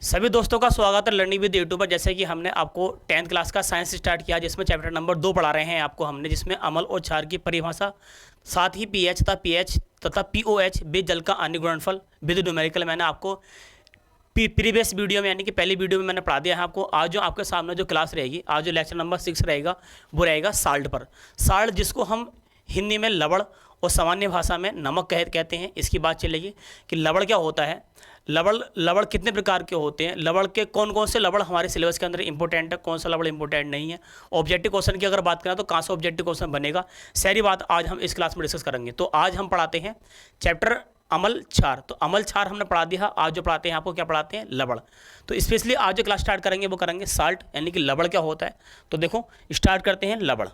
सभी दोस्तों का स्वागत है लर्निंग विद यूट्यूब पर। जैसे कि हमने आपको 10th क्लास का साइंस स्टार्ट किया, जिसमें चैप्टर नंबर 2 पढ़ा रहे हैं आपको हमने, जिसमें अम्ल और क्षार की परिभाषा, साथ ही पीएच तथा पीओएच बेस जल का अन्य गुणनफल विद न्यूमेरिकल मैंने आपको प्रीवियस वीडियो में यानी कि पहली वीडियो में मैंने पढ़ा दिया है आपको। आज जो आपके सामने जो क्लास रहेगी, आज जो लेक्चर नंबर 6 रहेगा वो रहेगा साल्ट पर। साल्ट जिसको हम हिंदी में लवण और सामान्य भाषा में नमक कहते हैं, इसकी बात चलेगी कि लवण क्या होता है, लवण कितने प्रकार के होते हैं, लवण के कौन कौन से लवण हमारे सिलेबस के अंदर इंपॉर्टेंट है, कौन सा लवण इंपॉर्टेंट नहीं है। ऑब्जेक्टिव क्वेश्चन की अगर बात करें तो कहाँ से ऑब्जेक्टिव क्वेश्चन बनेगा, सारी बात आज हम इस क्लास में डिस्कस करेंगे। तो आज हम पढ़ाते हैं चैप्टर अम्ल क्षार। तो अम्ल क्षार हमने पढ़ा दिया, आज जो पढ़ाते हैं आपको क्या पढ़ाते हैं, लवण। तो स्पेशली आज जो क्लास स्टार्ट करेंगे वो करेंगे साल्ट यानी कि लवण क्या होता है। तो देखो स्टार्ट करते हैं लवण।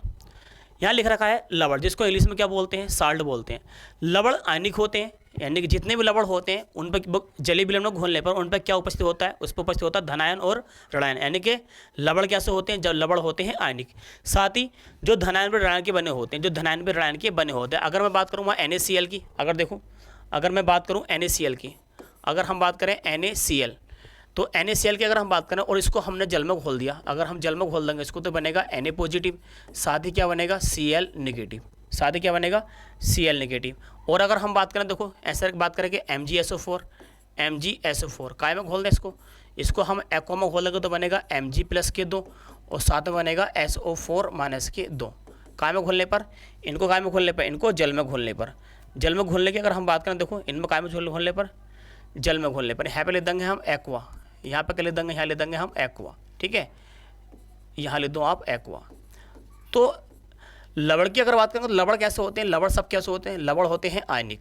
यहाँ लिख रखा है लवण, जिसको इंग्लिश में क्या बोलते हैं, साल्ट बोलते हैं। लवण आयनिक होते हैं, यानी कि जितने भी लवण होते हैं उन पर जलीय विलयन में घोलने पर उन पर क्या उपस्थित होता है, उस पर उपस्थित होता है धनायन और ऋणायन। यानी कि लवण कैसे होते हैं, जब लवण होते हैं आयनिक। साथ ही जो धनायन पर ऋणायन के बने होते हैं, जो धनायन पर ऋणायन के बने होते हैं। अगर मैं बात करूँ वहाँ NaCl की, अगर देखो अगर मैं बात करूँ NaCl की, अगर हम बात करें NaCl, तो NaCl की अगर हम बात करें और इसको हमने जल में घोल दिया, अगर हम जल में घोल देंगे इसको तो बनेगा Na पॉजिटिव, साथ ही क्या बनेगा Cl नेगेटिव, साथ ही क्या बनेगा Cl नेगेटिव। और अगर हम बात करें, देखो ऐसे बात करें कि MgSO4 काय में घोल दें इसको हम एक्वा में घोलेंगे तो बनेगा Mg+ के 2 और साथ में बनेगा SO4- के 2। काय में घोलने पर, इनको काय में घोलने पर, इनको जल में घोलने पर, जल में घोलने की अगर हम बात करें, देखो इनमें काय में घोलने पर, जल में घोलने पर। यहाँ पे ले देंगे हम एक्वा, यहाँ पे ले देंगे, यहाँ ले देंगे हम एक्वा, ठीक है, यहाँ ले दो आप एक्वा। तो लवण की अगर बात करें तो लवण कैसे होते हैं, लवण सब कैसे होते हैं, लवण होते हैं आयनिक,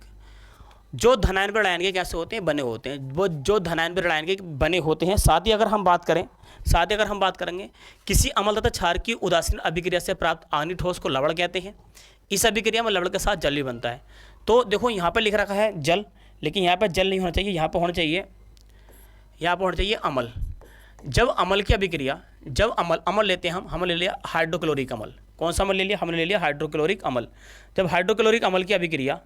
जो धनायन पर ऋणायन के कैसे होते हैं, बने होते हैं, वो जो धनायन पर ऋणायन के बने होते हैं। साथ ही अगर हम बात करें, साथ ही अगर हम बात करेंगे किसी अम्ल तथा क्षार की उदासीन अभिक्रिया से प्राप्त आयनिक ठोस को लवण कहते हैं। इस अभिक्रिया में लवण के साथ जल भी बनता है। तो देखो यहाँ पर लिख रखा है जल, लेकिन यहाँ पर जल नहीं होना चाहिए, यहाँ पर होना चाहिए, यहाँ पर होना चाहिए अम्ल। जब अम्ल की अभिक्रिया, जब अम्ल लेते हैं हम ले लिया हाइड्रोक्लोरिक अम्ल। कौन सा अम्ल ले लिया, हमने ले लिया हाइड्रोक्लोरिक अम्ल। जब हाइड्रोक्लोरिक अम्ल की अभिक्रिया,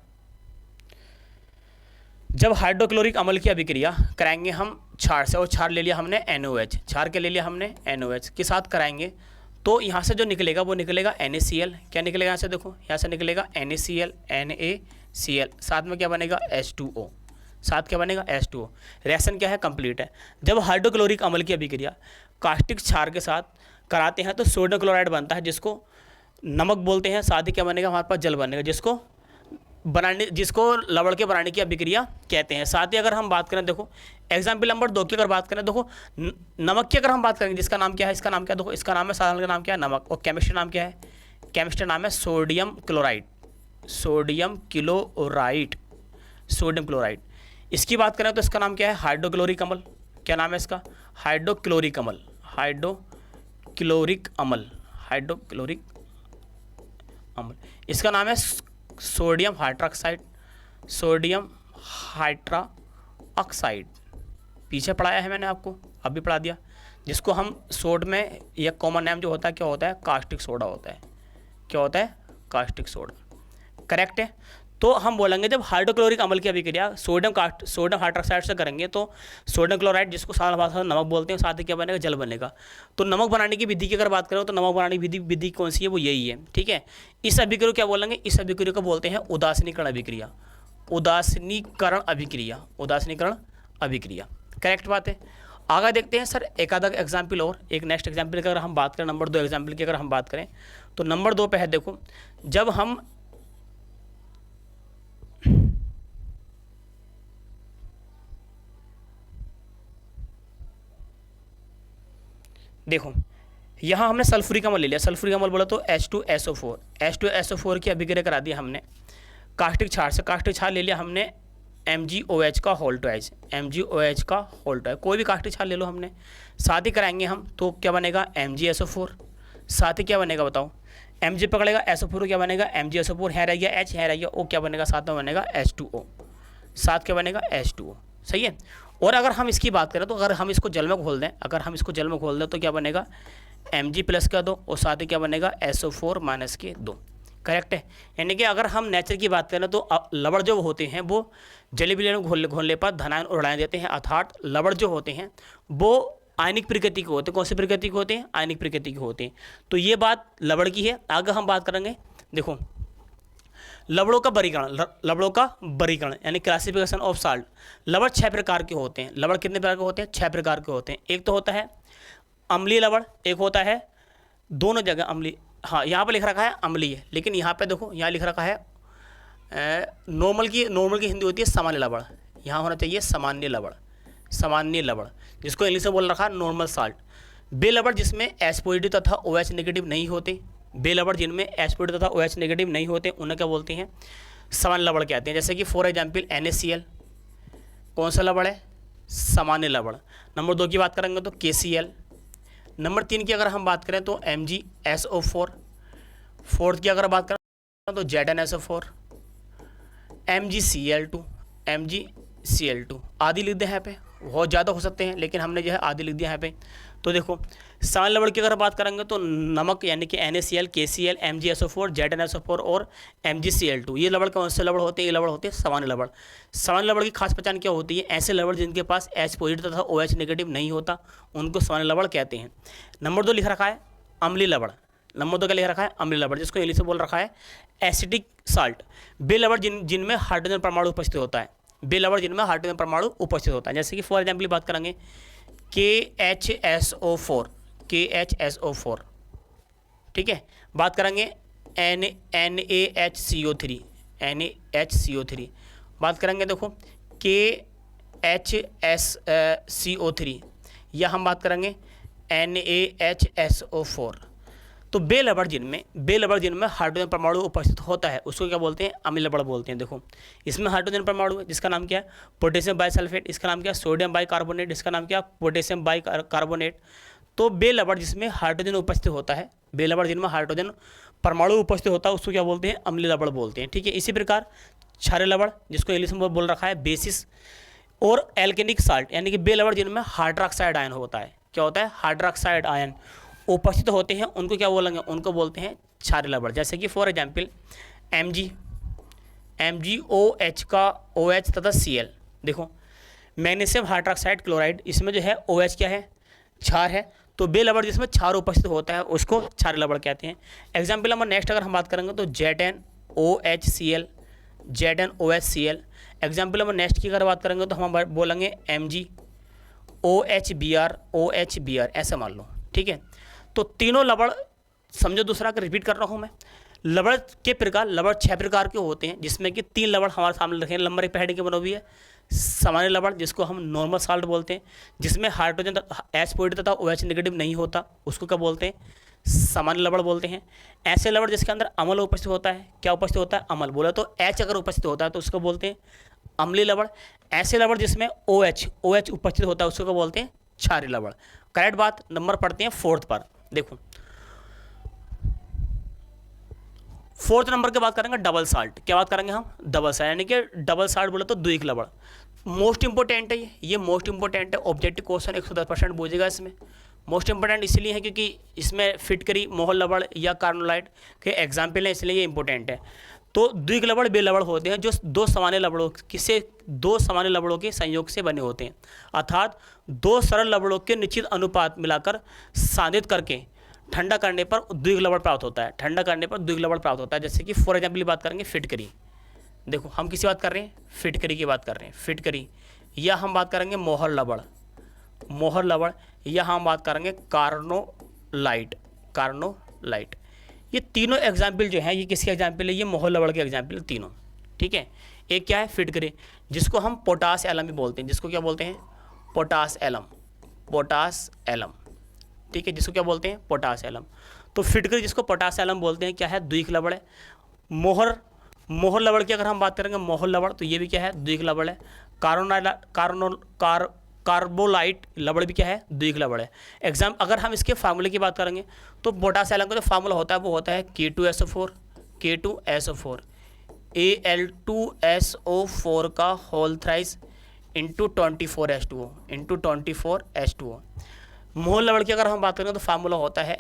जब हाइड्रोक्लोरिक अम्ल की अभिक्रिया कराएंगे हम क्षार से, और क्षार ले लिया हमने NOH, क्षार के ले लिया हमने NOH के साथ कराएंगे, तो यहाँ से जो निकलेगा वो निकलेगा NaCl। क्या निकलेगा यहाँ से, देखो यहाँ से निकलेगा NaCl, साथ में क्या बनेगा H2O, साथ क्या बनेगा H2O। रिएक्शन क्या है, कंप्लीट है। जब हाइड्रोक्लोरिक अम्ल की अभिक्रिया कास्टिक क्षार के साथ कराते हैं तो सोडियम क्लोराइड बनता है, जिसको नमक बोलते हैं। साथ ही क्या बनेगा, हमारे पास जल बनेगा, जिसको लवण के बनाने की अभिक्रिया कहते हैं। साथ ही अगर हम बात करें, देखो एग्जाम्पल नंबर 2 की अगर बात करें, देखो नमक की अगर हम बात करेंगे, जिसका नाम क्या है, इसका नाम क्या है, देखो इसका नाम है, साधारण का नाम क्या है, नमक, और केमिस्ट्री नाम क्या है, केमिस्ट्री नाम है सोडियम क्लोराइड। इसकी बात करें तो इसका नाम क्या है, हाइड्रोक्लोरिक अम्ल। क्या नाम है इसका, हाइड्रोक्लोरिक अम्ल, इसका नाम है सोडियम हाइड्रोक्साइड। पीछे पढ़ाया है मैंने आपको, अभी पढ़ा दिया, जिसको हम सोड में यह कॉमन नेम जो होता है क्या होता है, कास्टिक सोडा होता है। क्या होता है, कास्टिक सोडा, करेक्ट है। तो हम बोलेंगे जब हाइड्रोक्लोरिक अम्ल की अभिक्रिया सोडियम हाइड्रोक्साइड से करेंगे तो सोडियम क्लोराइड, जिसको साधारण भाषा में नमक बोलते हैं, साथ ही क्या बनेगा, जल बनेगा। तो नमक बनाने की विधि की अगर बात करें तो नमक बनाने की विधि कौन सी है, वो यही है, ठीक है। इस अभिक्रिया को क्या बोलेंगे, इस अभिक्रिया को बोलते हैं उदासीनीकरण अभिक्रिया। करेक्ट बात है। आगे देखते हैं सर एक आधा एग्जाम्पल और, एक नेक्स्ट एग्जाम्पल की अगर हम बात करें, नंबर 2 एग्जाम्पल की अगर हम बात करें तो नंबर 2 पे है, देखो जब हम देखो यहाँ हमने सल्फ्यूरिक अम्ल ले लिया, सल्फ्यूरिक अम्ल बोला तो H2SO4 की अभिक्रिया करा दी हमने कास्टिक क्षार से, कास्टिक क्षार ले लिया हमने MgOH का होल ट्वाइस, कोई भी कास्टिक क्षार ले लो हमने, साथ ही कराएंगे हम तो क्या बनेगा MgSO4, साथ ही क्या बनेगा बताओ, Mg पकड़ेगा SO4 क्या बनेगा MgSO4, है रह गया H, है रह गया O, क्या बनेगा साथ में बनेगा H2O, साथ क्या बनेगा H2O, सही है। और अगर हम इसकी बात करें तो अगर हम इसको जल में घोल दें, तो क्या बनेगा Mg+ का 2 और साथ ही क्या बनेगा SO4- के 2। करेक्ट है। यानी कि अगर हम नेचर की बात करें तो लवण जो होते हैं वो जलीय विलयन में घोलने पर धनायन और ऋणायन देते हैं, अर्थात लवण जो होते हैं वो आयनिक प्रकृति के होते हैं। कौन सी प्रकृति के होते हैं? आयनिक प्रकृति के होते हैं। तो ये बात लवण की है। आगे हम बात करेंगे, देखो लवणों का वर्गीकरण, लवणों का वर्गीकरण यानी क्लासिफिकेशन ऑफ साल्ट। लवण 6 प्रकार के होते हैं। लवण कितने प्रकार के होते हैं? 6 प्रकार के होते हैं। एक तो होता है अम्लीय लवण, एक होता है, दोनों जगह अम्लीय, हाँ यहाँ पर लिख रखा है अम्लीय, लेकिन यहाँ पे देखो यहाँ लिख रखा है नॉर्मल की हिंदी होती है सामान्य लवण, यहाँ होना चाहिए सामान्य लवण, सामान्य लवण जिसको इंग्लिश में बोल रखा है नॉर्मल साल्ट। बे लवण जिसमें एच पॉजिटिव तथा OH नेगेटिव नहीं होते, बे लवण जिनमें एच पॉजिटिव तथा OH नेगेटिव नहीं होते उन्हें क्या बोलते हैं? सामान्य लवण कहते हैं। जैसे कि फॉर एग्जाम्पल NaCl कौन सा लवण है? सामान्य लवण। नंबर 2 की बात करेंगे तो KCl। नंबर 3 की अगर हम बात करें तो MgSO4। फोर्थ की अगर बात करें तो ZnSO4, MgCl2, MgCl2 आदि लिख दिया यहाँ पे, बहुत ज़्यादा हो सकते हैं लेकिन हमने जो है आदि लिख दिया यहाँ पे। तो देखो सामान्य लवण की अगर बात करेंगे तो नमक यानी कि NaCl, KCl, MgSO4, ZnSO4 और MgCl2 ये लवण कौन से लवण होते हैं? ये लवण होते हैं सामान्य लवण। सामान्य लवण की खास पहचान क्या होती है? ऐसे लवण जिनके पास H पॉजिटिव तथा OH नेगेटिव नहीं होता उनको सामान्य लवण कहते हैं। नंबर 2 लिख रखा है अम्लीय लवण। नंबर 2 का लिख रखा है अम्लीय लवण जिसको इंग्लिश में बोल रखा है एसिडिक साल्ट। बे लवण जिनमें हाइड्रोजन परमाणु उपस्थित होता है, बे लवण जिनमें हाइड्रोजन परमाणु उपस्थित होता है। जैसे कि फॉर एग्जाम्पल बात करेंगे KHSO4, KHSO4, ठीक है। बात करेंगे NaHCO3, NaHCO3। बात करेंगे देखो KHSCO3 या हम बात करेंगे NaHSO4। तो बे लवण जिनमें हाइड्रोजन परमाणु उपस्थित होता है उसको क्या बोलते हैं? अम्लीय लवण बोलते हैं। देखो इसमें हाइड्रोजन परमाणु है जिसका नाम क्या है? पोटेशियम बाइसल्फेट, इसका नाम क्या है? सोडियम बाइकार्बोनेट, इसका नाम क्या? Potassium bicarbonate. तो बे लवण जिसमें हाइड्रोजन उपस्थित होता है, बे लवण जिनमें हाइड्रोजन परमाणु उपस्थित होता है उसको क्या बोलते हैं? अम्लीय लवण बोलते हैं, ठीक है। इसी प्रकार क्षारीय लवण जिसको इंग्लिश में बोल रखा है बेसिस, और एल्केनिक साल्ट यानी कि बे लवण जिनमें हाइड्रोक्साइड आयन होता है। क्या होता है? हाइड्रोक्साइड आयन उपस्थित होते हैं उनको क्या बोलेंगे? उनको बोलते हैं क्षारीय लवण। जैसे कि फॉर एग्जाम्पल MgOH का OH तथा Cl। देखो मैग्नीशियम हाइड्रोक्साइड क्लोराइड, इसमें जो है OH क्या है? क्षार है। तो बे लवण जिसमें क्षार उपस्थित होता है उसको क्षारीय लवण कहते हैं। एग्जाम्पल नंबर नेक्स्ट अगर हम बात करेंगे तो ZnOHCl, ZnOHCl। Example number next की अगर बात करेंगे तो हम बोलेंगे MgOHBr, OHBr ऐसा मान लो, ठीक है। तो तीनों लवण समझो, दूसरा का रिपीट कर रहा हूँ मैं। लवण के प्रकार, लवण 6 प्रकार के होते हैं जिसमें कि 3 लवण हमारे सामने रखे हैं। नंबर 1 पहले की बनो हुई है सामान्य लवण जिसको हम नॉर्मल साल्ट बोलते हैं, जिसमें हाइड्रोजन H पॉजिटिव तथा OH नेगेटिव नहीं होता उसको क्या बोलते हैं? सामान्य लवण बोलते हैं। ऐसे लवण जिसके अंदर अम्ल उपस्थित होता है, क्या उपस्थित होता है? अम्ल। बोला तो H अगर उपस्थित होता है तो उसको बोलते हैं अम्लीय लवण। ऐसे लवण जिसमें OH उपस्थित होता है उसको क्या बोलते हैं? क्षारीय लवण। करेक्ट बात। नंबर पढ़ते हैं 4th पर। देखो 4th नंबर की बात करेंगे डबल साल्ट। क्या बात करेंगे हम? डबल साल्ट यानी कि डबल साल्ट बोले तो द्विक लवण। मोस्ट इंपोर्टेंट है ये मोस्ट इंपोर्टेंट है। ऑब्जेक्टिव क्वेश्चन 110% पूछेगा इसमें। मोस्ट इंपोर्टेंट इसलिए है क्योंकि इसमें फिटकरी, मोहर लवण या कार्बोनाइट के एग्जाम्पल हैं, इसलिए ये इंपॉर्टेंट है। तो द्विक लवण बे लवण होते हैं जो दो सामान्य लवणों के संयोग से बने होते हैं, अर्थात 2 सरल लवणों के निश्चित अनुपात मिलाकर सांधित करके ठंडा करने पर द्विक लवण प्राप्त होता है। ठंडा करने पर द्विक लवण प्राप्त होता है। जैसे कि फॉर एग्जाम्पल बात करेंगे फिटकरी। देखो हम किसी बात कर रहे हैं? फिटकरी की बात कर रहे हैं, फिटकरी। या हम बात करेंगे मोहर लवण, या हम बात करेंगे कार्नोलाइट। ये तीनों एग्जाम्पल जो हैं ये किसके एग्जाम्पल है? ये मोहर लवण के एग्जाम्पल तीनों, ठीक है। एक क्या है? फिटकरी जिसको हम पोटास एलम भी बोलते हैं। जिसको क्या बोलते हैं? पोटास एलम, ठीक है, जिसको क्या बोलते हैं? Potash alum. तो फिटकरी जिसको पोटास एलम बोलते हैं क्या है? द्विक लवण है। मोहर लवण की अगर हम बात करेंगे मोहर लवण तो ये भी क्या है? द्विक लवण है। कार्बोलाइट लवण भी क्या है? द्विक लवण है। अगर हम इसके फार्मूले की बात करेंगे तो पोटास एलम का जो फार्मूला होता है वो होता है K2SO4 Al2SO4 का होल थ्राइस इंटू 24H2O। मोहर लवण की अगर हम बात करें तो फार्मूला होता है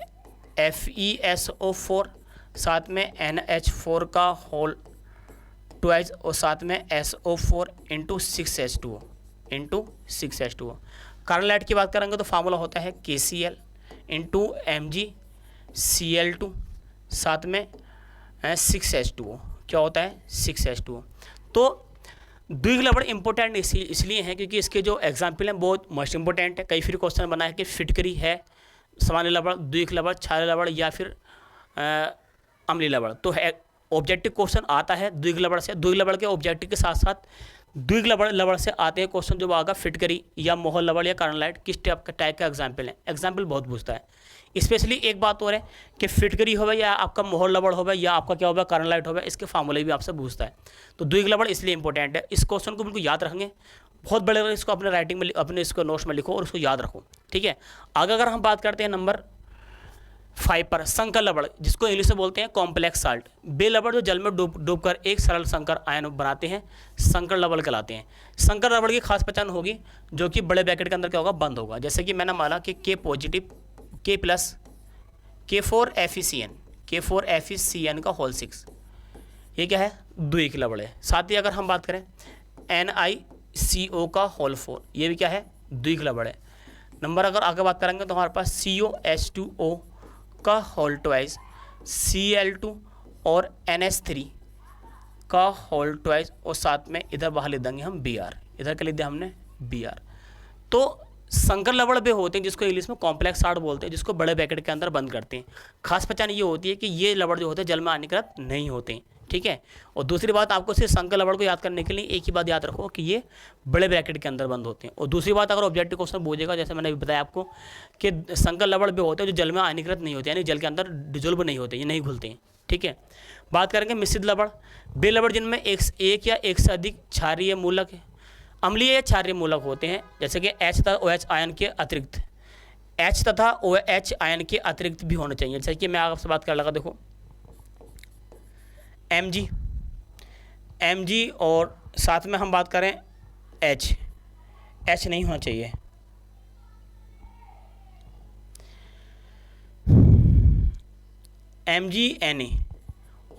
FeSO4 साथ में NH4 का होल ट्वाइस और साथ में SO4 into 6H2O into 6H2O। Carbonite की बात करेंगे तो फार्मूला होता है KCl इंटू MgCl2 साथ में 6H2O। क्या होता है 6H2O। तो द्विघ लवण इंपॉर्टेंट इसलिए हैं क्योंकि इसके जो एग्जाम्पल हैं बहुत मोस्ट इंपॉर्टेंट है। कई फिर क्वेश्चन बना है कि फिटकरी है सामान्य लवण, द्विघ लवण, क्षारीय लवण या फिर अम्लीय लवण। तो है ऑब्जेक्टिव क्वेश्चन आता है द्विघ लवण से। द्विघ लवण के ऑब्जेक्टिव के साथ साथ द्विघ लवण से आते हैं क्वेश्चन जो आगा फिटकरी या मोहर लवण या कार्बोनाइट किस टाइप का एग्जाम्पल है। एग्जाम्पल बहुत पूछता है। स्पेशली एक बात और है कि फिटकरी होवे या आपका मोहर लवण होवे या आपका क्या होगा कार्बोनाइट होवे, इसके फार्मूले भी आपसे पूछता है। तो द्विघ लवण इसलिए इंपॉर्टेंट है। इस क्वेश्चन को बिल्कुल याद रखेंगे, बहुत बड़े इसको अपने राइटिंग में अपने इसको नोट्स में लिखो और उसको याद रखो, ठीक है। आगे अगर हम बात करते हैं नंबर 5 पर, संकर लवण जिसको इंग्लिश में बोलते हैं कॉम्प्लेक्स साल्ट। बे लवण जो जल में डूबकर एक सरल संकर आयन बनाते हैं संकर लवण कहलाते हैं। संकर लवण की खास पहचान होगी जो कि बड़े ब्रैकेट के अंदर क्या होगा बंद होगा। जैसे कि मैंने माना कि K positive K plus K4FeCN का होल 6, ये क्या है द्विघ लवण है। साथ ही अगर हम बात करें NiCO का होल 4, ये भी क्या है द्विघ लवण है। नंबर अगर आगे बात करेंगे तो हमारे पास COH2O का होल ट्वाइस, Cl2 और NH3 का होल ट्वाइस और साथ में इधर बाहर लिख देंगे हम Br, इधर क्या लिख दिया हमने Br। तो संकर लवण वे होते हैं जिसको इंग्लिश में कॉम्प्लेक्स साल्ट बोलते हैं, जिसको बड़े ब्रैकेट के अंदर बंद करते हैं। खास पहचान ये होती है कि ये लवण जो होते हैं जल में हानिकारक नहीं होते हैं, ठीक है। और दूसरी बात आपको सिर्फ संकर लवण को याद करने के लिए एक ही बात याद रखो कि ये बड़े ब्रैकेट के अंदर बंद होते हैं। और दूसरी बात अगर ऑब्जेक्टिव क्वेश्चन पूछेगा, जैसे मैंने बताया आपको कि संकर लवण वे होते हैं जो जल में हानिकारक नहीं होते, यानी जल के अंदर डिजोल्व नहीं होते, ये नहीं घुलते हैं, ठीक है। बात करेंगे मिश्रित लवण, वे लवण जिनमें एक या एक से अधिक क्षारीय मूलक अम्लीय या क्षारीय मूलक होते हैं। जैसे कि H तथा OH आयन के अतिरिक्त H तथा OH आयन के अतिरिक्त भी होने चाहिए। जैसे कि मैं आपसे बात कर लगा, देखो Mg और साथ में हम बात करें H नहीं होना चाहिए। MgNa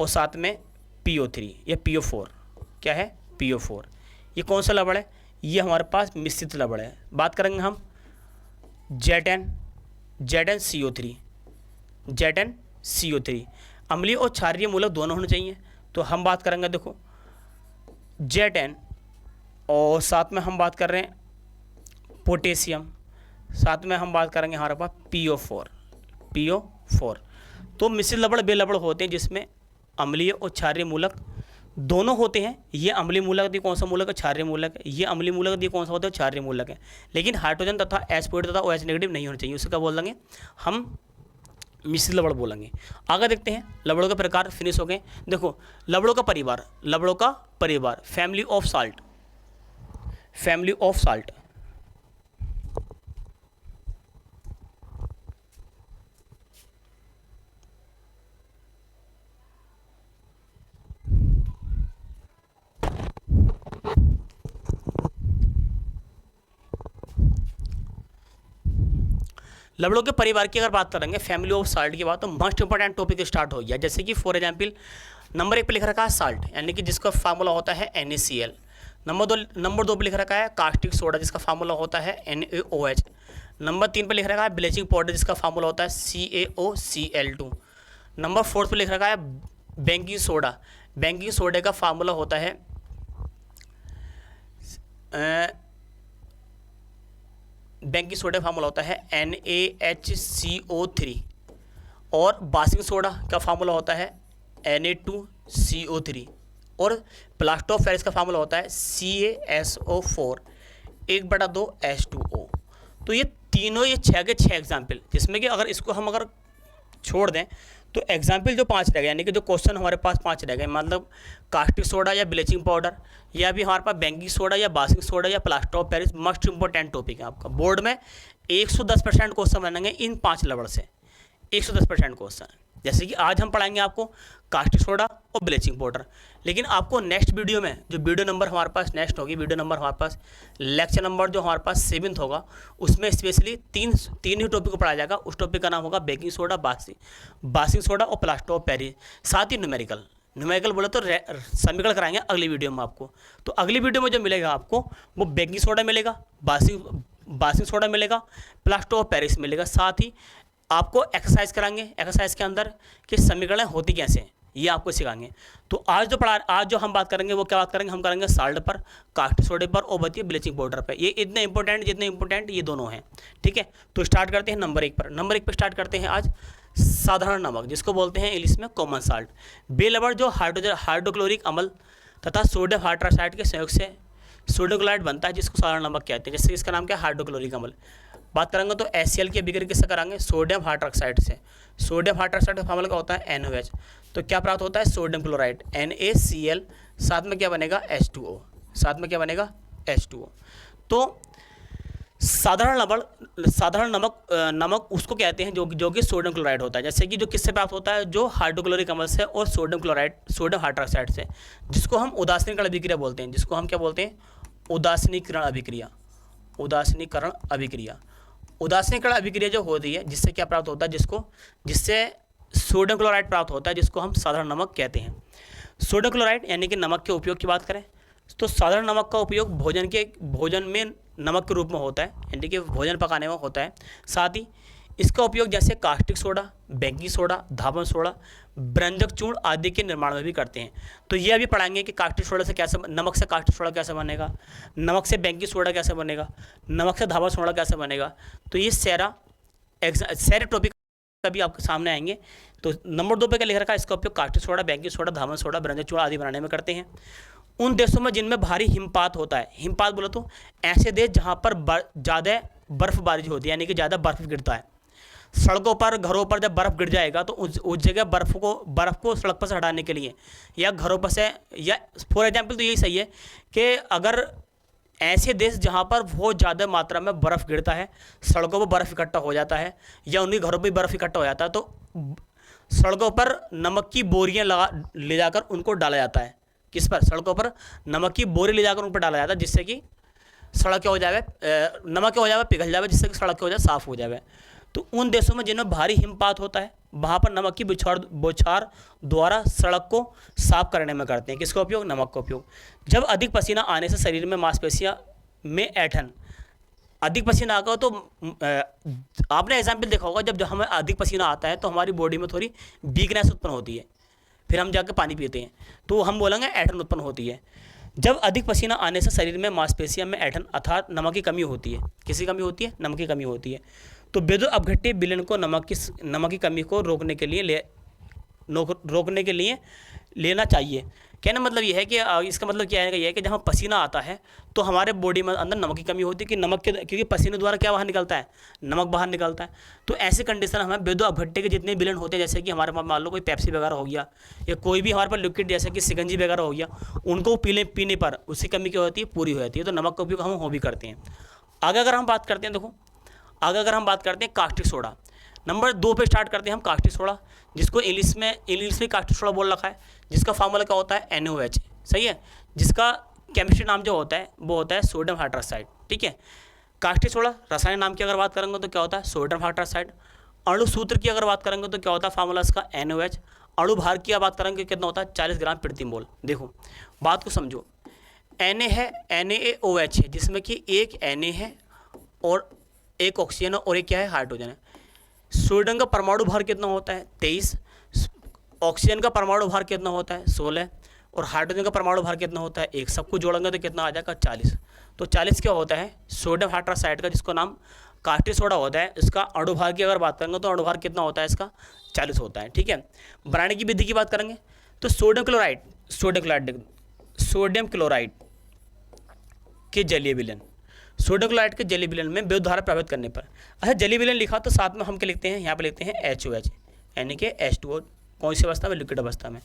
और साथ में PO3 या PO4, क्या है PO4। ये कौन सा लवण है, ये हमारे पास मिश्रित लवण है। बात करेंगे हम ZnCO3 अम्लीय और क्षारीय मूलक दोनों होने चाहिए। तो हम बात करेंगे देखो Zn और साथ में हम बात कर रहे हैं पोटेशियम, साथ में हम बात करेंगे हमारे पास PO4। तो मिश्रित लवण वे लवण होते हैं जिसमें अम्लीय और क्षारीय मूलक दोनों होते हैं। ये अम्लीय मूलक दिए कौन सा मूलक है क्षारीय मूलक है, ये अम्लीय मूलक दिए कौन सा होता है क्षारीय मूलक है। लेकिन हाइड्रोजन तथा H पॉजिटिव तथा OH नेगेटिव नहीं होने चाहिए, उसका बोल देंगे हम मिश्रित लवण बोलेंगे। आगे देखते हैं लवणों के प्रकार, फिनिश हो गए। देखो लवणों का परिवार फैमिली ऑफ साल्ट। लवणों के परिवार की अगर बात करेंगे फैमिली ऑफ साल्ट की बात, तो मोस्ट इंपॉर्टेंट टॉपिक स्टार्ट हो गया। जैसे कि फॉर एग्जांपल नंबर 1 पे लिख रखा है साल्ट, यानी कि जिसका फार्मूला होता है NaCl। नंबर 2 पे लिख रखा है कास्टिक सोडा, जिसका फार्मूला होता है NaOH। नंबर 3 पे लिख रखा है ब्लीचिंग पाउडर, जिसका फार्मूला होता है CaOCl2। नंबर 4 पे लिख रखा है बेकिंग सोडा का फार्मूला होता है बेकिंग सोडा का फार्मूला होता है NaHCO3 और बेकिंग सोडा का फार्मूला होता है Na2CO3 और प्लास्टर ऑफ पेरिस का फार्मूला होता है CaSO4 1/2 H2O। तो ये तीनों, ये 6 के 6 एग्जाम्पल, जिसमें कि अगर इसको हम अगर छोड़ दें तो एग्जाम्पल जो 5 रह गए, यानी कि जो क्वेश्चन हमारे पास 5 रह गए, मतलब कास्टिक सोडा या ब्लीचिंग पाउडर या भी हमारे पास बेकिंग सोडा या बेकिंग सोडा या plaster of Paris most important topic है आपका। बोर्ड में 110% क्वेश्चन बनेंगे इन 5 लवण से, 110% क्वेश्चन, जैसे कि आज हम पढ़ाएंगे आपको कास्टिक सोडा और ब्लीचिंग पाउडर, लेकिन आपको नेक्स्ट वीडियो में जो वीडियो नंबर हमारे पास नेक्स्ट होगी, वीडियो नंबर हमारे पास लेक्चर नंबर जो हमारे पास 7th होगा, उसमें स्पेशली तीन ही टॉपिक को पढ़ाया जाएगा। उस टॉपिक का नाम होगा बेकिंग सोडा, बासिंग सोडा और प्लास्टर ऑफ पेरिस, साथ ही न्यूमेरिकल बोले तो समीकरण कराएंगे अगली वीडियो में आपको। तो अगली वीडियो में जो मिलेगा आपको वो बेकिंग सोडा मिलेगा, बासिंग सोडा मिलेगा, प्लास्टर ऑफ पेरिस मिलेगा, साथ ही आपको एक्सरसाइज कराएंगे, एक्सरसाइज के अंदर कि समीकरण होती कैसे हैं ये आपको सिखाएंगे। तो आज जो हम बात करेंगे वो क्या बात करेंगे, हम करेंगे साल्ट पर, कास्टिक सोडे पर और बचिए ब्लीचिंग पाउडर पर। ये इतने इंपॉर्टेंट जितने इंपॉर्टेंट ये दोनों हैं, ठीक है। तो स्टार्ट करते हैं नंबर 1 पर। नंबर 1 पर स्टार्ट करते हैं आज साधारण नमक, जिसको बोलते हैं इंग्लिश में कॉमन साल्ट। बेलवर जो हाइड्रोक्लोरिक अम्ल तथा सोडियम हाइड्रोक्साइड के संयोग से सोडियम क्लोराइड बनता है, जिसको साधारण नमक कहते हैं। जैसे इसका नाम क्या है, हाइड्रोक्लोरिक अम्ल। बात करेंगे तो HCl की अभिक्रिया किससे कराएंगे, सोडियम हाइड्रोक्साइड से। सोडियम हाइड्रोक्साइड का फार्मूला क्या होता है, NaOH। तो क्या प्राप्त होता है, सोडियम क्लोराइड NaCl, साथ में क्या बनेगा, H2O, साथ में क्या बनेगा, H2O। तो साधारण नमक उसको कहते हैं जो कि सोडियम क्लोराइड होता है। जैसे कि जो किससे प्राप्त होता है, जो हाइड्रोक्लोरिक अम्ल से और सोडियम हाइड्रोक्साइड से, जिसको हम उदासीनीकरण अभिक्रिया बोलते हैं। जिसको हम क्या बोलते हैं, उदासीनीकरण अभिक्रिया। उदासीनीकरण अभिक्रिया जो होती है, जिससे क्या प्राप्त होता है, जिससे सोडियम क्लोराइड प्राप्त होता है, जिसको हम साधारण नमक कहते हैं। सोडियम क्लोराइड यानी कि नमक के उपयोग की बात करें तो साधारण नमक का उपयोग भोजन में नमक के रूप में होता है, यानी कि भोजन पकाने में होता है। साथ ही इसका उपयोग जैसे कास्टिक सोडा, बेकिंग सोडा, धावन सोडा, व्यंजक चूर्ण आदि के निर्माण में भी करते हैं। तो ये अभी पढ़ाएंगे कि कास्टिक सोडा से नमक से कास्टिक सोडा कैसे बनेगा, नमक से बेकिंग सोडा कैसे बनेगा, नमक से धावन सोडा कैसे बनेगा। तो ये सारे टॉपिक कभी आपके सामने आएंगे। तो नंबर 2 पे क्या लिख रखा है, इसका उपयोग कास्टिक सोडा, बेकिंग सोडा, धावन सोडा, व्यंजक चूर्ण आदि बनाने में करते हैं। उन देशों में जिनमें भारी हिमपात होता है, हिमपात बोलो तो ऐसे देश जहाँ पर ज़्यादा बर्फबारी होती है, यानी कि ज़्यादा बर्फ गिरता है। सड़कों पर, घरों पर जब बर्फ़ गिर जाएगा तो उस जगह बर्फ़ को सड़क पर से हटाने के लिए, या घरों पर से, या फॉर एग्जांपल तो यही सही है कि अगर ऐसे देश जहाँ पर बहुत ज़्यादा मात्रा में बर्फ़ गिरता है, सड़कों पर बर्फ़ इकट्ठा हो जाता है, या उन्हीं घरों पर बर्फ़ इकट्ठा हो जाता है, तो सड़कों पर नमक की बोरियाँ ले जाकर उनको डाला जाता है। किस पर, सड़कों पर नमक की बोरी ले जाकर उन पर डाला जाता है, जिससे कि सड़क क्या हो जाए, नमक क्या हो जाए, पिघल जाए, जिससे कि सड़क क्या हो जाए, साफ़ हो जाए। तो उन देशों में जिनमें भारी हिमपात होता है, वहाँ पर नमक की बौछार द्वारा सड़क को साफ करने में करते हैं। किसका उपयोग, नमक का उपयोग। जब अधिक पसीना आने से शरीर में मांसपेशियाँ में ऐंठन, अधिक पसीना आकर तो आपने एग्जाम्पल देखा होगा, जब हमें अधिक पसीना आता है तो हमारी बॉडी में थोड़ी वीकनेस उत्पन्न होती है, फिर हम जाकर पानी पीते हैं तो हम बोलेंगे ऐंठन उत्पन्न होती है। जब अधिक पसीना आने से शरीर में मांसपेशियों में ऐंठन अर्थात नमक की कमी होती है। किसी कमी होती है, नमक की कमी होती है। तो विद्युत अपघट्य विलयन को नमक की कमी को रोकने के लिए लेना चाहिए। कहने मतलब ये है कि इसका मतलब क्या है, ये है कि जब पसीना आता है तो हमारे बॉडी में अंदर नमक की कमी होती है, कि क्योंकि पसीने द्वारा क्या बाहर निकलता है, नमक बाहर विलयन तो ऐसे कंडीशन हमें विद्युत अपघट्य के जितने विलयन होते हैं, जैसे कि हमारे पास मान लो कोई पेप्सी वगैरह हो गया, या कोई भी हमारे पास लिक्विड जैसे कि शिकंजी वगैरह हो गया, उनको पीने पर उसकी कमी क्या होती है, पूरी हो जाती है। तो नमक का उपयोग हम वो भी करते हैं। आगे अगर हम बात करते हैं कास्टिक सोडा, नंबर 2 पे स्टार्ट करते हैं हम कास्टिक सोडा, जिसको इंग्लिश में कास्टिक सोडा बोल रखा है, जिसका फार्मूला क्या होता है, NaOH, सही है। जिसका केमिस्ट्री नाम जो होता है वो होता है सोडियम हाइड्रोक्साइड, ठीक है। कास्टिक सोडा रासायनिक नाम की अगर बात करेंगे तो क्या होता है, सोडियम हाइड्रोक्साइड। अणु सूत्र की अगर बात करेंगे तो क्या होता है फार्मूला इसका, NaOH। अणु भार की बात करेंगे कितना होता है, 40 ग्राम प्रति मोल। देखो बात को समझो, Na है, NaOH है, जिसमें कि एक Na है और एक ऑक्सीजन और एक क्या है, हाइड्रोजन है। सोडियम का परमाणु भार कितना होता है, 23। ऑक्सीजन का परमाणु भार कितना होता है, 16। और हाइड्रोजन का परमाणु भार कितना होता है, 1। सबको जोड़ेंगे तो कितना आ जाएगा, 40। तो 40 क्या होता है, सोडियम हाइड्रोक्साइड का, जिसको नाम कास्टिक सोडा होता है, इसका अणु भार की अगर बात करेंगे तो अणु भार कितना होता है इसका, 40 होता है, ठीक है। बनाने की विधि की बात करेंगे तो सोडियम क्लोराइड के जलीय विलयन, सोडियम क्लोराइड के जलीय विलयन में विद्युत धारा प्रभावित करने पर, अच्छा जलीय विलयन लिखा तो साथ में हम क्या लिखते हैं, यहाँ पे लिखते हैं HOH, यानी कि H2O। कौन सी अवस्था में, लिक्विड अवस्था में।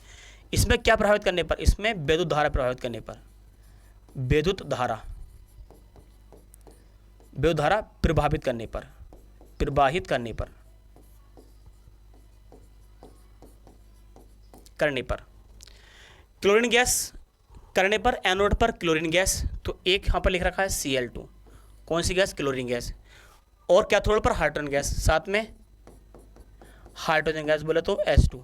इसमें क्या प्रभावित करने पर, इसमें विद्युत धारा प्रभावित करने पर, विद्युत धारा प्रवाहित करने पर करने पर, क्लोरीन गैस करने पर एनोड पर क्लोरीन गैस, तो एक यहाँ पर लिख रखा है Cl2, कौन सी गैस, क्लोरीन गैस, और कैथोड पर हाइड्रोजन गैस, साथ में हाइड्रोजन गैस बोले तो H2,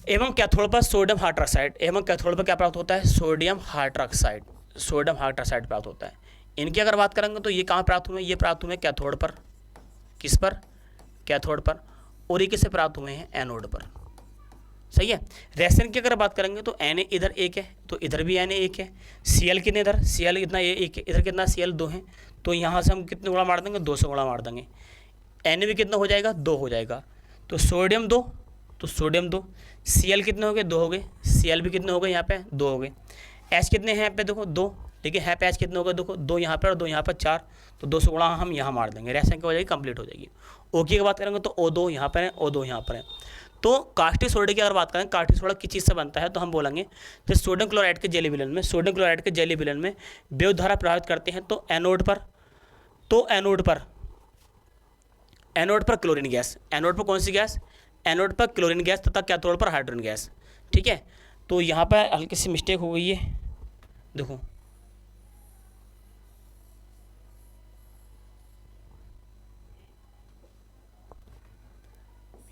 एवं कैथोड पर सोडियम हाइड्रोक्साइड, एवं कैथोड पर क्या प्राप्त होता है, सोडियम हाइड्रोक्साइड, सोडियम हाइड्रोक्साइड प्राप्त होता है। इनकी अगर बात करेंगे तो ये कहाँ प्राप्त हुए, ये प्राप्त हुए कैथोड पर, किस पर, कैथोड पर, और ये किससे प्राप्त हुए हैं, एनोड पर, सही है। रेशन की अगर बात करेंगे तो Na इधर एक है, तो इधर भी Na एक है, Cl कितने इधर, Cl इतना ये एक है, इधर कितना Cl 2 है, तो यहाँ से हम कितने गुणा मार देंगे, 2 से गुणा मार देंगे, Na भी कितना हो जाएगा, 2 हो जाएगा, तो सोडियम 2, तो सोडियम 2, Cl कितने हो गए, 2 हो गए, Cl भी कितने हो गए यहाँ पे, 2 हो गए, H कितने हैं यहाँ पे देखो 2, लेकिन यहाँ पे H कितने हो गए देखो 2 यहाँ पर और 2 यहाँ पर 4, तो 2 से गुणा हम यहाँ मार देंगे, रेशन क्या हो जाएगी, कंप्लीट हो जाएगी। O की बात करेंगे तो O2 यहाँ पर है, O2 यहाँ पर है। तो कास्टिक सोडा की अगर बात करें, कास्टिक सोडा किस चीज़ से बनता है, तो हम बोलेंगे जब सोडियम क्लोराइड के जेली विलयन में, सोडियम क्लोराइड के जेली विलयन में विद्युत धारा प्रभावित करते हैं, तो एनोड पर क्लोरीन गैस, एनोड पर कौन सी गैस, एनोड पर क्लोरीन गैस तथा कैथोड पर हाइड्रोजन गैस, ठीक है। तो यहाँ पर हल्की सी मिस्टेक हो गई है, देखो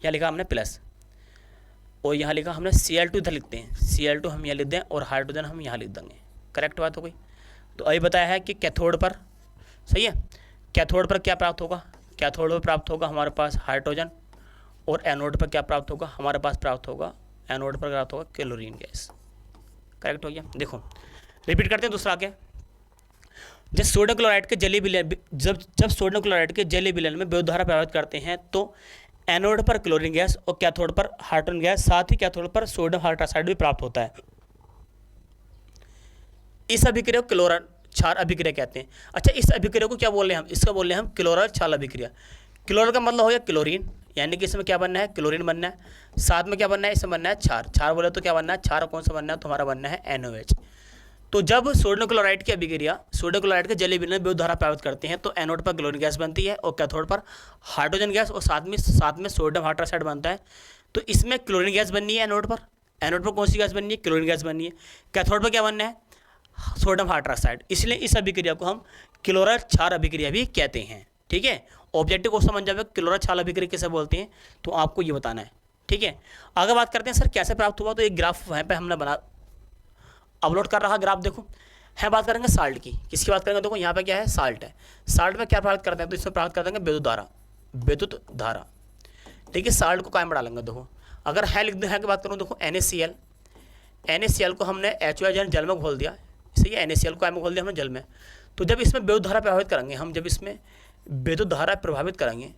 यहाँ लिखा हमने प्लस, और यहाँ लिखा हमने Cl2 इधर लिखते हैं, Cl2 हम यहाँ लिख दें और हाइड्रोजन हम यहाँ लिख देंगे, करेक्ट बात हो गई। तो अभी बताया है कि कैथोड पर, सही है, कैथोड पर क्या प्राप्त होगा, कैथोड पर प्राप्त होगा हमारे पास हाइड्रोजन, और एनोड पर क्या प्राप्त होगा, हमारे पास प्राप्त होगा, एनोड पर प्राप्त होगा क्लोरीन गैस, करेक्ट हो गया। देखो रिपीट करते हैं दूसरा आगे, जब सोडियम क्लोराइड के जेली विलयन, जब सोडियम क्लोराइड के जेली विलयन में विद्युत धारा प्रभावित करते हैं, तो एनोड पर क्लोरीन गैस और कैथोड पर हाइड्रोजन गैस, साथ ही कैथोड पर सोडियम हाइड्रोक्साइड भी प्राप्त होता है। इस अभिक्रिया को क्लोरल क्षार अभिक्रिया कहते हैं। अच्छा, इस अभिक्रिया को क्या बोल रहे हैं हम, इसका बोल रहे हैं हम क्लोरल क्षार अभिक्रिया। क्लोरल का मतलब हो गया क्लोरीन, यानी कि इसमें क्या बनना है, क्लोरीन बनना है, साथ में क्या बनना है, इसमें बनना है क्षार, क्षार बोले तो क्या बनना है, क्षार कौन सा बनना है, तो हमारा बनना है NOH। तो जब सोडियम क्लोराइड की अभिक्रिया सोडियम क्लोराइड के जलीय विलयन में विद्युत धारा प्रभावित करते हैं, तो एनोड पर क्लोरीन गैस बनती है और कैथोड पर हाइड्रोजन गैस, और साथ में सोडियम हाइड्रोक्साइड बनता है। तो इसमें क्लोरीन गैस बननी है एनोड पर कौन सी गैस बननी है, क्लोरीन गैस बननी है। कैथोड पर क्या बनना है, सोडियम हाइड्रोक्साइड। इसलिए इस अभिक्रिया को हम क्लोरल क्षार अभिक्रिया भी कहते हैं, ठीक है। ऑब्जेक्टिव क्वेश्चन बन जाएगा क्लोरल क्षार अभिक्रिया किसे बोलते हैं, तो आपको ये बताना है, ठीक है। आगे बात करते हैं सर कैसे प्राप्त हुआ, तो एक ग्राफ वहाँ पे हमने बना अपलोड कर रहा ग्राफ, देखो है। बात करेंगे साल्ट की, किसकी बात करेंगे, देखो यहाँ पे क्या है, साल्ट है। साल्ट में क्या प्रभावित करते हैं, तो इसमें प्रभावित कर देंगे विद्युत धारा, ठीक है। साल्ट को कायम बढ़ा लेंगे, देखो अगर है लिख है की बात करूँ, देखो NaCl को हमने HON जल में घोल दिया, सही है, NaCl को कायम में घोल दिया हमने जल में। तो जब इसमें विद्युत धारा प्रभावित करेंगे हम, जब इसमें विद्युत धारा प्रभावित करेंगे,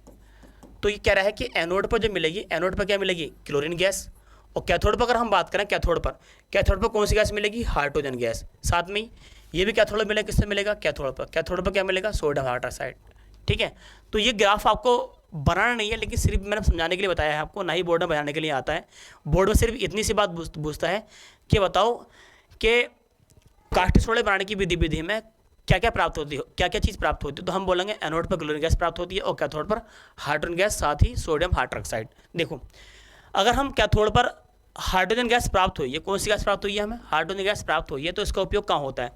तो ये कह रहा है कि एनोड पर जो मिलेगी, एनोड पर क्या मिलेगी, क्लोरीन गैस, और कैथोड पर अगर हम बात करें, कैथोड पर कौन सी गैस मिलेगी, हाइड्रोजन गैस। साथ में ये भी कैथोड मिलेगा, किससे मिलेगा, कैथोड पर क्या मिलेगा, सोडियम हाइड्रोक्साइड, ठीक है। तो ये ग्राफ आपको बनाना नहीं है, लेकिन सिर्फ मैंने समझाने के लिए बताया है आपको, ना ही बोर्ड में बनाने के लिए आता है। बोर्ड में सिर्फ इतनी सी बात पूछता है कि बताओ कि कास्टिक सोडा बनाने की विधि में क्या क्या प्राप्त होती है, क्या क्या चीज़ प्राप्त होती है, तो हम बोलेंगे एनोड पर क्लोरीन गैस प्राप्त होती है और कैथोड पर हाइड्रोजन गैस, साथ ही सोडियम हाइड्रोक्साइड। देखो अगर हम कैथोड पर हाइड्रोजन गैस प्राप्त हुई है, कौन सी गैस प्राप्त हुई है, हमें हाइड्रोजन गैस प्राप्त हुई है, तो इसका उपयोग कहाँ होता है,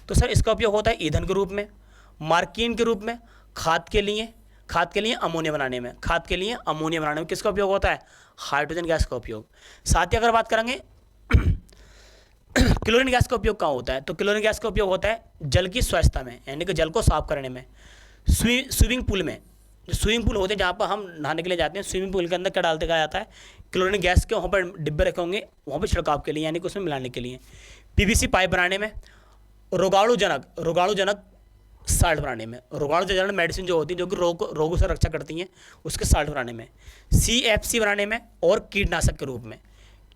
तो सर इसका उपयोग होता है ईंधन के रूप में, मार्कीन के रूप में, खाद के लिए अमोनिया बनाने में, किसका उपयोग होता है, हाइड्रोजन गैस का उपयोग। साथ ही अगर बात करेंगे क्लोरीन गैस का उपयोग कहाँ होता है, तो क्लोरीन गैस का उपयोग होता है जल की स्वच्छता में, यानी कि जल को साफ करने में। स्विमिंग पूल में, जो स्विमिंग पूल होते हैं जहाँ पर हम नहाने के लिए जाते हैं, स्विमिंग पूल के अंदर क्या डालते कहा जाता है, क्लोरीन गैस के वहाँ पर डिब्बे रखे होंगे, वहाँ पर छिड़काव के लिए, यानी कि उसमें मिलाने के लिए। PVC पाइप बनाने में, रोगाणुजनक साल्ट बनाने में, रोगाणुजनक मेडिसिन जो होती है जो कि रोगों से रक्षा करती हैं, उसके साल्ट बनाने में, CFC बनाने में, और कीटनाशक के रूप में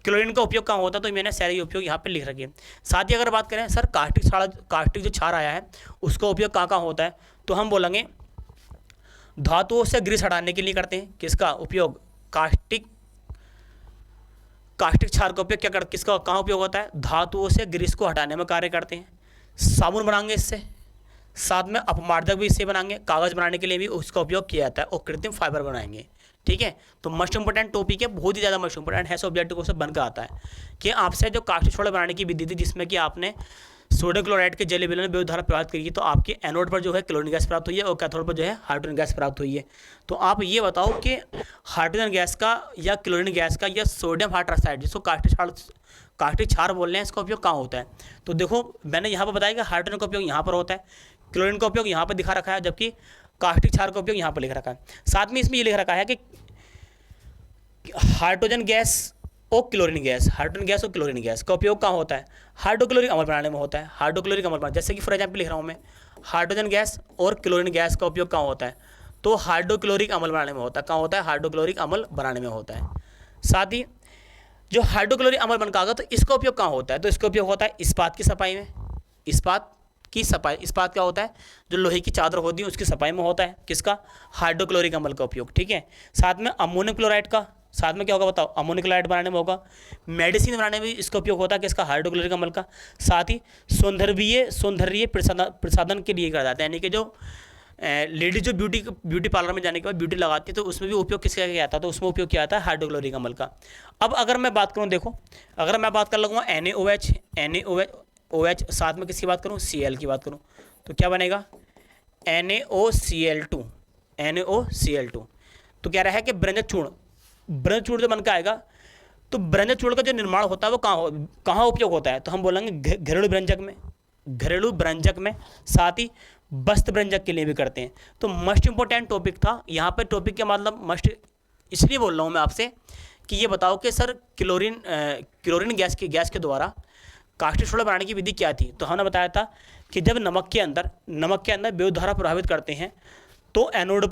क्लोरीन का उपयोग कहाँ होता है, तो मैंने सारे उपयोग यहाँ पे लिख रखे हैं। साथ ही अगर बात करें सर कास्टिक जो क्षार आया है उसका उपयोग कहाँ होता है, तो हम बोलेंगे धातुओं से ग्रीस हटाने के लिए करते हैं। किसका उपयोग, कास्टिक क्षार का उपयोग किसका कहाँ उपयोग होता है, धातुओं से ग्रीस को हटाने में कार्य करते हैं। साबुन बनाएंगे इससे, साथ में अपमार्जक भी इससे बनाएंगे, कागज़ बनाने के लिए भी उसका उपयोग किया जाता है, और कृत्रिम फाइबर बनाएंगे, ठीक है। तो मोस्ट इंपोर्टेंट टॉपिक है, बहुत ही ज़्यादा मोस्ट इंपोर्टेंट है, ऑब्जेक्टिव क्वेश्चन बनकर आता है कि आपसे जो कास्टिक सोडा बनाने की विधि थी जिसमें कि आपने सोडियम क्लोराइड के जलीय विलयन में विद्युत धारा प्रवाहित करी है, तो आपके एनोड पर जो है क्लोरीन गैस प्राप्त हुई है और कैथोड पर जो है हाइड्रोजन गैस प्राप्त हुई है। तो आप ये बताओ कि हाइड्रोजन गैस का या क्लोरीन गैस का या सोडियम हाइड्रोक्साइड जिसको कास्टिक क्षार बोल रहे हैं, इसका उपयोग कहाँ होता है? तो देखो मैंने यहाँ पर बताया कि हाइड्रोजन का उपयोग यहाँ पर होता है, क्लोरीन का उपयोग यहाँ पर दिखा रखा है, जबकि कास्टिक क्षार का उपयोग यहाँ पर लिख रखा है। साथ में इसमें ये लिख रखा है कि हाइड्रोजन गैस और क्लोरीन गैस, हाइड्रोजन गैस और क्लोरीन गैस का उपयोग कहाँ होता है? हाइड्रोक्लोरिक अम्ल बनाने में होता है। हाइड्रोक्लोरिक अम्ल बनाने, जैसे कि फॉर एग्जाम्पल लिख रहा हूँ मैं, हाइड्रोजन गैस और क्लोरीन गैस का उपयोग कहाँ होता है? तो हाइड्रोक्लोरिक अम्ल बनाने में होता है। कहाँ होता है? हाइड्रोक्लोरिक अम्ल बनाने में होता है। साथ ही जो हाइड्रोक्लोरिक अम्ल बन का तो इसका उपयोग कहाँ होता है? तो इसका उपयोग होता है इस्पात की सफाई में। इस्पात की सफाई, इस्पात क्या होता है? जो लोहे की चादर होती है उसकी सफाई में होता है। किसका? हाइड्रोक्लोरिक अम्ल का उपयोग, ठीक है। साथ में अमोनियम क्लोराइड का, साथ में क्या होगा बताओ? अमोनियम क्लोराइड बनाने में होगा। मेडिसिन बनाने में इसका उपयोग होता है, किसका? हाइड्रोक्लोरिक अम्ल का। साथ ही सौंदर्य प्रसाधन के लिए करा जाता है, यानी कि जो लेडीज जो ब्यूटी पार्लर में जाने के बाद ब्यूटी लगाती है तो उसमें भी उपयोग किसका किया जाता है? तो उसमें उपयोग किया जाता है हाइड्रोक्लोरिक अम्ल का। अब अगर मैं बात करूँ, देखो अगर मैं बात कर लगूँगा NaOH, साथ में किसकी बात करूँ? Cl की बात करूँ तो क्या बनेगा? NaOCl2। तो कह रहा है कि ब्रंजक चूर्ण जो बनकर आएगा, तो ब्रंजक चूर्ण का जो निर्माण होता है वो कहाँ उपयोग होता है? तो हम बोलेंगे घरेलू ब्रंजक में, साथ ही वस्त्र ब्रंजक के लिए भी करते हैं। तो मोस्ट इंपॉर्टेंट टॉपिक था यहाँ पर। टॉपिक के मतलब मस्ट इसलिए बोल रहा हूँ मैं आपसे कि ये बताओ कि सर क्लोरीन गैस के द्वारा कास्टिक सोडा बनाने की विधि क्या थी? तो हमने बताया था कि जब नमक के अंदर विद्युत धारा प्रभावित करते हैं तो एनोड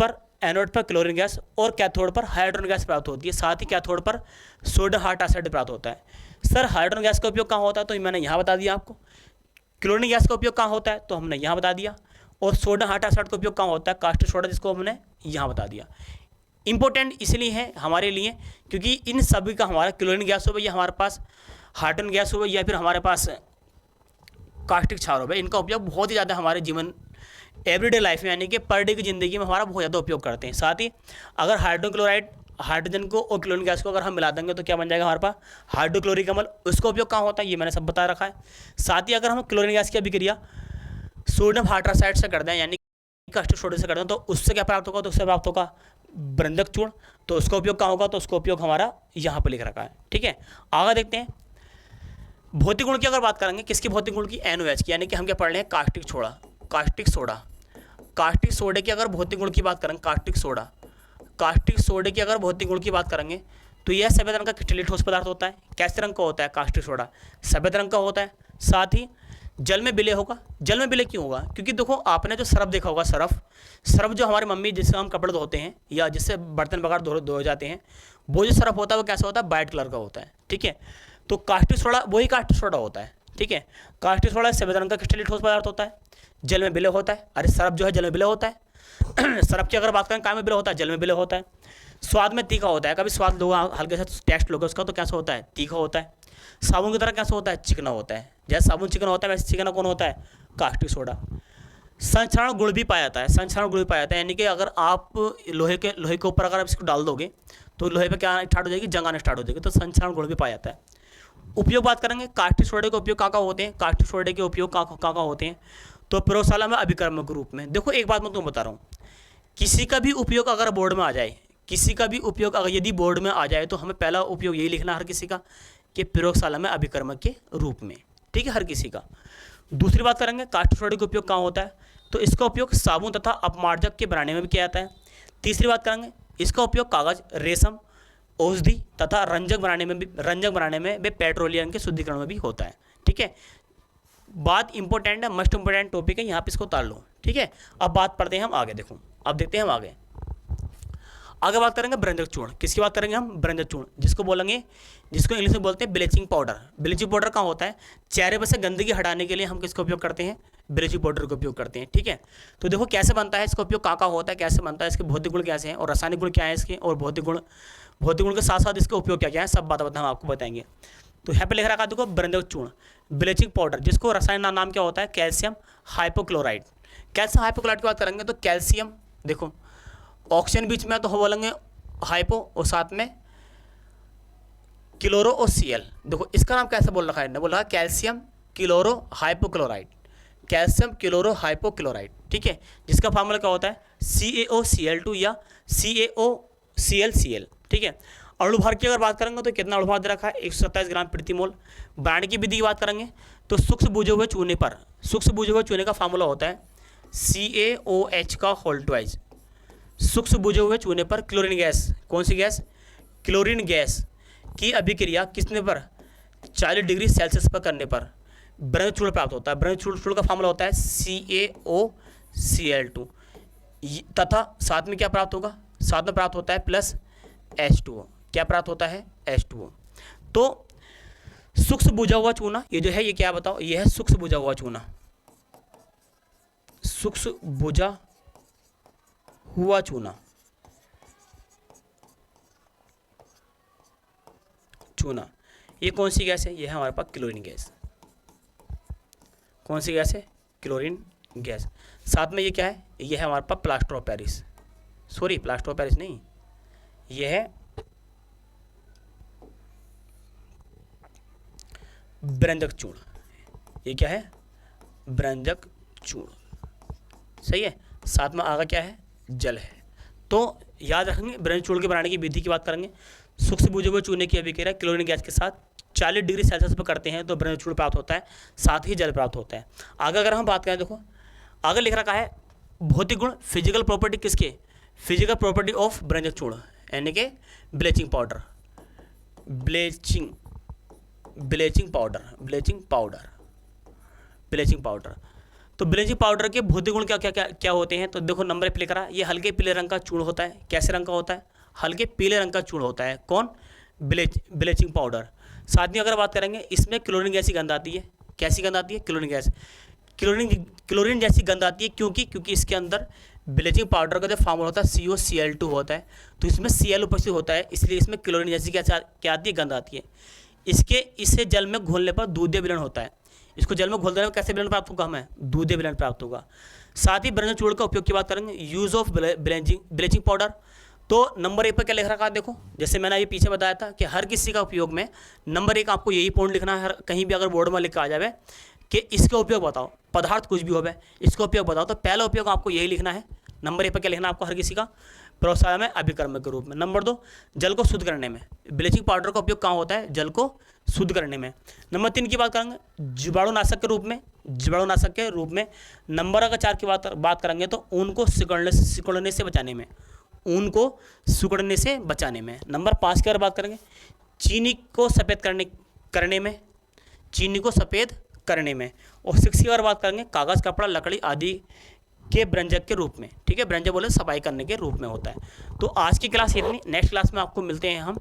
पर क्लोरीन गैस और कैथोड पर हाइड्रोजन गैस प्राप्त होती है। साथ ही कैथोड पर सोडियम हाइड्रोक्साइड प्राप्त होता है। सर हाइड्रोजन गैस का उपयोग कहाँ होता है? तो मैंने यहाँ बता दिया आपको। क्लोरीन गैस का उपयोग कहाँ होता है? तो हमने यहाँ बता दिया। और सोडियम हाइड्रोक्साइड का उपयोग कहाँ होता है? कास्टिक सोडा, जिसको हमने यहाँ बता दिया। इंपॉर्टेंट इसलिए है हमारे लिए क्योंकि इन सभी का हमारा क्लोरीन गैस हो या हमारे पास हाइड्रोजन गैस हो या फिर हमारे पास कास्टिक क्षार हो, इनका उपयोग बहुत ही ज़्यादा हमारे जीवन एवरीडे लाइफ में, यानी कि पर डे की ज़िंदगी में हमारा बहुत ज़्यादा उपयोग करते हैं। साथ ही अगर हाइड्रोजन को और क्लोरीन गैस को अगर हम मिला देंगे तो क्या बन जाएगा हमारे पास? हाइड्रोक्लोरिक अम्ल। उसका उपयोग कहाँ होता है? ये मैंने सब बता रखा है। साथ ही अगर हम क्लोरीन गैस की अभिक्रिया सोडियम हाइड्रोक्साइड से कर दें, यानी कास्टिक सोडा से कर दें, तो उससे क्या प्राप्त होगा? तो उससे प्राप्त होगा ब्रंजक चूर्ण। तो उसका उपयोग कहाँ होगा? तो उसका उपयोग हमारा यहाँ पर लिख रखा है, ठीक है। आगे देखते हैं भौतिक गुण की अगर बात करेंगे, किसकी भौतिक गुण की? NOH की, यानी कि हम क्या पढ़ रहे हैं? कास्टिक सोडे की अगर भौतिक गुण की बात करें, कास्टिक सोडे की अगर भौतिक गुण की बात करेंगे तो यह सफेद रंग का क्रिस्टलीय ठोस पदार्थ होता है। कैसे रंग का होता है? कास्टिक सोडा सफेद रंग का होता है। साथ ही जल में विलय होगा। जल में विलय क्यों होगा? क्योंकि देखो आपने जो सरफ देखा होगा, सरफ जो हमारी मम्मी जिससे हम कपड़े धोते हैं या जिससे बर्तन वगैरह धोए जाते हैं, वो जो सरफ होता है वो कैसा होता है? वाइट कलर का होता है, ठीक है। तो कास्टिक सोडा वही कास्टिक सोडा होता है, ठीक है। कास्टिक सोडा सफेद रंग का क्रिस्टलीय ठोस पदार्थ होता है, जल में विलय होता है। अरे सरफ जो है जल में विलय होता है। सरफ की अगर बात करें कहाँ में विलय होता है? जल में विलय होता है। स्वाद में तीखा होता है। कभी स्वाद लोग हल्के सा टेस्ट लोगे उसका तो कैसा होता है? तीखा होता है। साबुन की तरह कैसा होता है? चिकना होता है। जैसे साबुन चिकना होता है वैसे चिकना कौन होता है? Caustic soda. संक्षारण गुण भी पाया जाता है, यानी कि अगर आप लोहे के ऊपर अगर आप इसको डाल दोगे तो लोहे पे क्या स्टार्ट हो जाएगी? जंग आना स्टार्ट हो जाएगी। तो संक्षारण गुण भी पाया जाता है। उपयोग बात करेंगे कास्टिक सोडे के उपयोग कहाँ होते हैं? कास्टिक सोडे के उपयोग कहाँ होते हैं? तो प्रयोगशाला में अभिकर्मक के रूप में। देखो एक बात मैं तुम्हें बता रहा हूँ, किसी का भी उपयोग अगर बोर्ड में आ जाए, यदि बोर्ड में आ जाए तो हमें पहला उपयोग यही लिखना हर किसी का कि प्रयोगशाला में अभिकर्मक के रूप में, ठीक है, हर किसी का। दूसरी बात करेंगे कास्टिक सोडे का उपयोग कहाँ होता है? तो इसका उपयोग साबुन तथा अपमार्जक के बनाने में भी किया जाता है। तीसरी बात करेंगे इसका उपयोग कागज, रेशम, औषधि तथा रंजक बनाने में भी पेट्रोलियम के शुद्धिकरण में भी होता है, ठीक है। बात इंपॉर्टेंट है, मोस्ट इंपॉर्टेंट टॉपिक है, यहाँ पे इसको उतार लो, ठीक है। अब बात पढ़ते हैं हम आगे। देखो अब देखते हैं हम आगे बात करेंगे ब्रंजक चूर्ण। किसकी बात करेंगे हम? ब्रंजक चूर्ण, जिसको इंग्लिश में बोलते हैं ब्लीचिंग पाउडर कहाँ होता है? चेहरे पर से गंदगी हटाने के लिए हम किसका उपयोग करते हैं? ब्लीचिंग पाउडर का उपयोग करते हैं, ठीक है। तो देखो कैसे बनता है, इसका उपयोग कहाँ होता है, कैसे बनता है, इसके भौतिक गुण कैसे हैं और रासायनिक गुण क्या है इसके, और भौतिक गुण के साथ साथ इसका उपयोग क्या क्या है, सब बात हम आपको बताएंगे। तो यहाँ पे लिख रखा देखो ब्रंजक चूर्ण, ब्लीचिंग पाउडर, जिसको रासायनिक नाम क्या होता है? Calcium hypochloride. कैल्शियम हाइपोक्लोराइड की बात करेंगे तो कैल्शियम, देखो ऑक्सीजन बीच में तो हम बोलेंगे हाइपो और साथ में क्लोरो और Cl। देखो इसका नाम कैसे बोल रखा है, ने बोल रहा है calcium chloro hypochlorite, calcium chloro hypochlorite, ठीक है, जिसका फार्मूला क्या होता है CaOCl2 या CaOClCl, ठीक है। अणुभार की अगर बात करेंगे तो कितना अणुभार दे रखा है 127 ग्राम प्रति मोल। ब्रांड की विधि की बात करेंगे तो सूक्ष्म बुझे हुए चूने पर, सूक्ष्म बुझे हुए चूने का फार्मूला होता है CaOH का होल ट्वाइस। सूक्ष्म बुझे हुए चूने पर क्लोरीन गैस, कौन सी गैस, क्लोरीन गैस की अभिक्रिया किसने पर 40 डिग्री सेल्सियस पर करने पर ब्रह्मचूर्ण प्राप्त होता है। ब्रह्मचूर्ण का फार्मूला होता है CaOCl2 तथा साथ में क्या प्राप्त होगा, साथ में प्राप्त होता है प्लस H2O। क्या प्राप्त होता है H2O। तो सूक्ष्म बुझा हुआ चूना ये जो है ये क्या बताओ, ये है सूक्ष्म बुझा हुआ चूना, सूक्ष्म बुझा हुआ चूना, चूना ये कौन सी गैस है, ये है हमारे पास क्लोरीन गैस। कौन सी गैस है, क्लोरीन गैस। साथ में ये क्या है, ये है हमारे पास plaster of Paris, sorry plaster of Paris नहीं, ये है ब्रंजक चूर्ण। ये क्या है, ब्रंजक चूर्ण, सही है। साथ में आगे क्या है, जल है। तो याद रखेंगे ब्रंजक चूर्ण के बनाने की विधि की बात करेंगे। सूक्ष्म बुझे हुए चूने की अभिक्रिया क्लोरीन गैस के साथ 40 डिग्री सेल्सियस पर करते हैं तो ब्रंजक चूर्ण प्राप्त होता है, साथ ही जल प्राप्त होता है। आगे अगर हम बात करें, देखो आगे लिख रखा है भौतिक गुण, फिजिकल प्रॉपर्टी किसके, फिजिकल प्रॉपर्टी ऑफ ब्रंजक चूर्ण यानी कि bleaching powder, bleaching powder, bleaching powder. तो ब्लीचिंग पाउडर के भौतिक गुण क्या क्या क्या क्या होते हैं, तो देखो नंबर पे लिख रहा है, ये हल्के पीले रंग का चूर्ण होता है। कैसे रंग का होता है, हल्के पीले रंग का चूर्ण होता है। कौन, ब्लीचिंग पाउडर। साथ में अगर बात करेंगे इसमें क्लोरीन गैस की गंध आती है। कैसी गंध आती है, क्लोरीन गैस, क्लोरीन जैसी गंध आती है। क्योंकि इसके अंदर ब्लीचिंग पाउडर का जो फार्मूला होता है COCl2 होता है, तो इसमें Cl उपस्थित होता है, इसलिए इसमें क्लोरीन जैसी क्या आती है, गंध आती है। इसे जल में घोलने पर दूधीय विलयन होता है। इसको जल में घोल देने में कैसे विलयन प्राप्त होगा, हमें दूधीय विलयन प्राप्त होगा। साथ ही ब्रंजक चूर्ण का उपयोग की बात करेंगे, यूज ऑफ ब्लीचिंग पाउडर। तो नंबर 1 पर क्या लिख रखा है, देखो जैसे मैंने ये पीछे बताया था कि हर किसी का उपयोग में नंबर 1 आपको यही पॉइंट लिखना है। कहीं भी अगर बोर्ड में लिख के आ जाए कि इसका उपयोग बताओ, पदार्थ कुछ भी हो गए इसका उपयोग बताओ, तो पहला उपयोग आपको यही लिखना है। नंबर 1 पर क्या लिखना है आपको, हर किसी का, प्रयोगशाला में अभिकर्मक के रूप में। नंबर 2, जल को शुद्ध करने में ब्लीचिंग पाउडर का उपयोग कहाँ होता है, जल को शुद्ध करने में। नंबर 3 की बात करेंगे जीवाणुनाशक के रूप में, जीवाणुनाशक के रूप में। नंबर अगर 4 की बात करेंगे तो ऊन को सिकुड़ने से बचाने में, ऊन को सिकुड़ने से बचाने में। नंबर 5 की अगर बात करेंगे चीनी को सफ़ेद करने में, चीनी को सफ़ेद करने में। और 6 की अगर बात करेंगे कागज़, कपड़ा, लकड़ी आदि के ब्रंजक के रूप में, ठीक है, ब्रंजक बोले सफाई करने के रूप में होता है। तो आज की क्लास इतनी, नेक्स्ट क्लास में आपको मिलते हैं हम